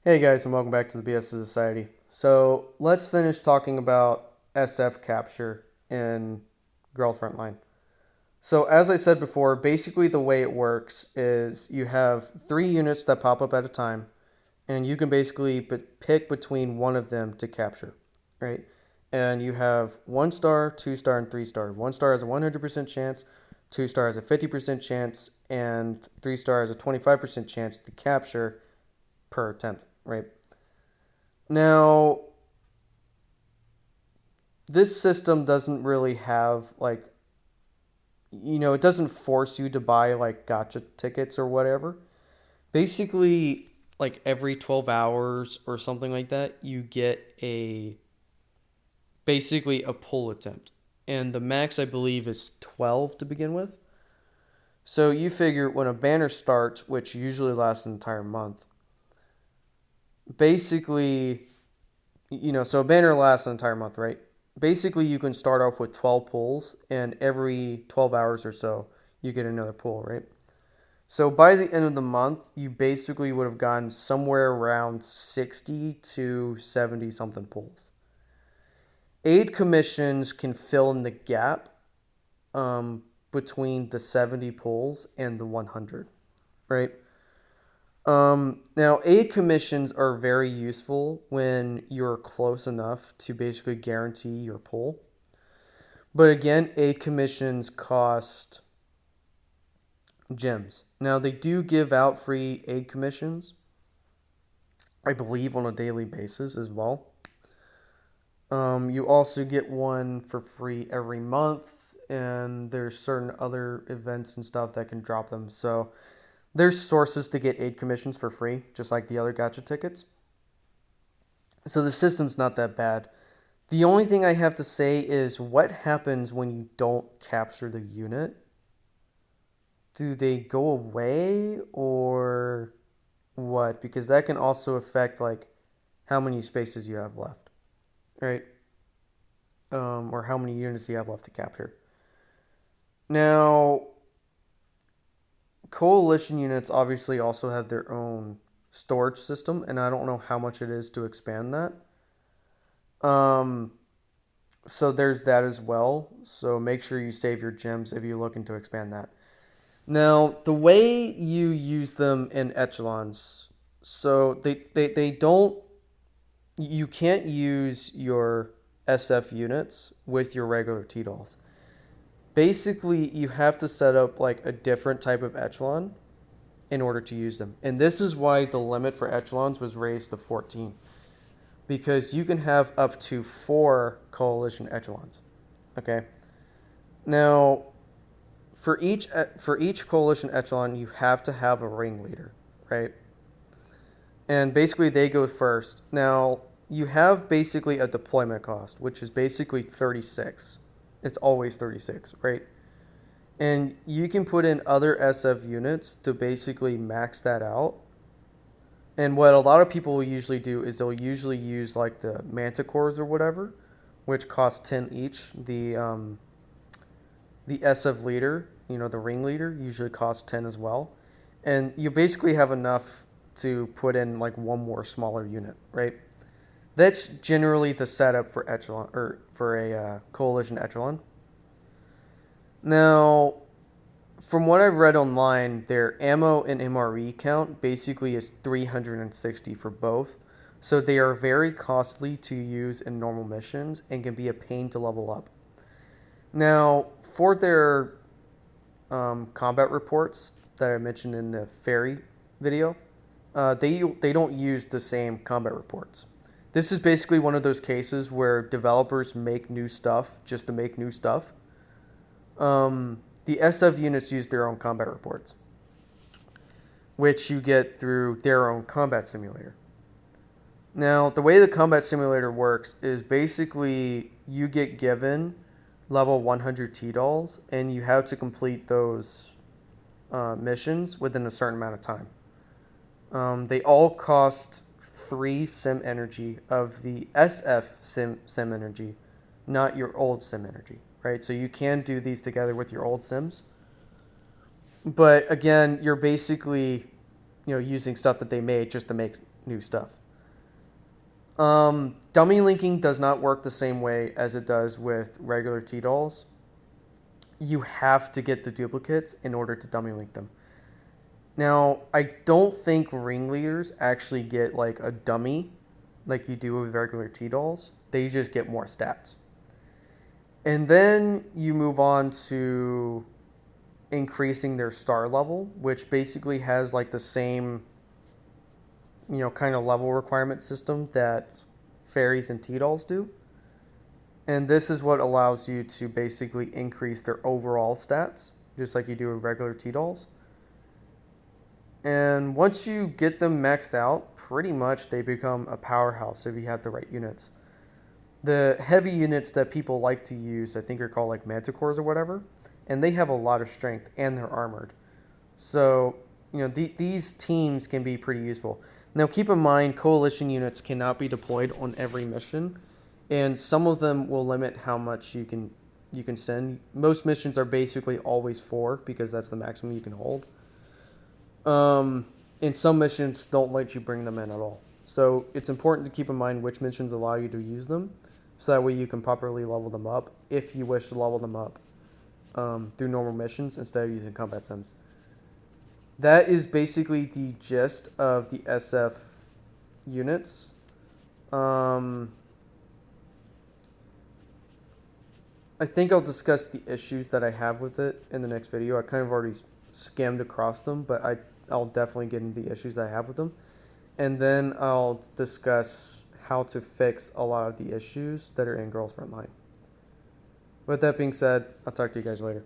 Hey guys, and welcome back to the BSofSociety. So let's finish talking about SF capture in Girls Frontline. So as I said before, basically the way it works is you have 3 units that pop up at a time, and you can basically pick between one of them to capture, right? And you have 1 star, 2 star, and 3 star. 1 star has a 100% chance, 2 star has a 50% chance, and 3 star has a 25% chance to capture per attempt, right? Now, this system doesn't really have it doesn't force you to buy like gotcha tickets or whatever. Basically, like every 12 hours or something like that, you get basically a pull attempt. And the max, I believe, is 12 to begin with. So you figure when a banner starts, which usually lasts an entire month, basically, so a banner lasts an entire month, right? Basically, you can start off with 12 pulls, and every 12 hours or so, you get another pull, right? So by the end of the month, you basically would have gotten somewhere around 60 to 70 something pulls. Aid commissions can fill in the gap between the 70 pulls and the 100, right? Now, aid commissions are very useful when you're close enough to basically guarantee your pull. But again, aid commissions cost gems. Now, they do give out free aid commissions, I believe, on a daily basis as well. You also get one for free every month, and there's certain other events and stuff that can drop them. So there's sources to get aid commissions for free, just like the other gotcha tickets. So the system's not that bad. The only thing I have to say is what happens when you don't capture the unit? Do they go away or what? Because that can also affect like how many spaces you have left, right? Or how many units you have left to capture. Now, coalition units obviously also have their own storage system, and I don't know how much it is to expand that. Um, so there's that as well. So make sure you save your gems if you're looking to expand that. Now, the way you use them in echelons, so they don't, you can't use your SF units with your regular T-dolls. Basically, you have to set up like a different type of echelon in order to use them. And this is why the limit for echelons was raised to 14. Because you can have up to 4 coalition echelons. Okay? Now, for each coalition echelon, you have to have a ringleader, right? And basically, they go first. Now, you have basically a deployment cost, which is basically 36. It's always 36, right? And you can put in other SF units to basically max that out. And what a lot of people will usually do is they'll usually use like the manticores or whatever, which cost 10 each. The SF leader, the ringleader, usually costs 10 as well. And you basically have enough to put in like one more smaller unit, right? That's generally the setup for echelon or for a coalition echelon. Now, from what I've read online, their ammo and MRE count basically is 360 for both. So they are very costly to use in normal missions and can be a pain to level up. Now, for their combat reports that I mentioned in the ferry video, they don't use the same combat reports. This is basically one of those cases where developers make new stuff just to make new stuff. The SF units use their own combat reports, which you get through their own combat simulator. Now, the way the combat simulator works is basically you get given level 100 T-dolls, and you have to complete those missions within a certain amount of time. They all cost 3 sim energy of the SF sim energy, not your old sim energy, right? So you can do these together with your old sims. But again, you're basically using stuff that they made just to make new stuff. Dummy linking does not work the same way as it does with regular T-dolls. You have to get the duplicates in order to dummy link them. Now, I don't think ringleaders actually get like a dummy like you do with regular T-dolls. They just get more stats. And then you move on to increasing their star level, which basically has like the same kind of level requirement system that fairies and T-dolls do. And this is what allows you to basically increase their overall stats, just like you do with regular T-dolls. And once you get them maxed out, pretty much they become a powerhouse if you have the right units. The heavy units that people like to use, I think are called like manticores or whatever, and they have a lot of strength and they're armored. So, these teams can be pretty useful. Now, keep in mind, coalition units cannot be deployed on every mission, and some of them will limit how much you can send. Most missions are basically always 4 because that's the maximum you can hold. And some missions don't let you bring them in at all. So it's important to keep in mind which missions allow you to use them, so that way you can properly level them up if you wish to level them up through normal missions instead of using combat sims. That is basically the gist of the SF units. I think I'll discuss the issues that I have with it in the next video. I kind of already skimmed across them, but I'll definitely get into the issues that I have with them. And then I'll discuss how to fix a lot of the issues that are in Girls Frontline. With that being said, I'll talk to you guys later.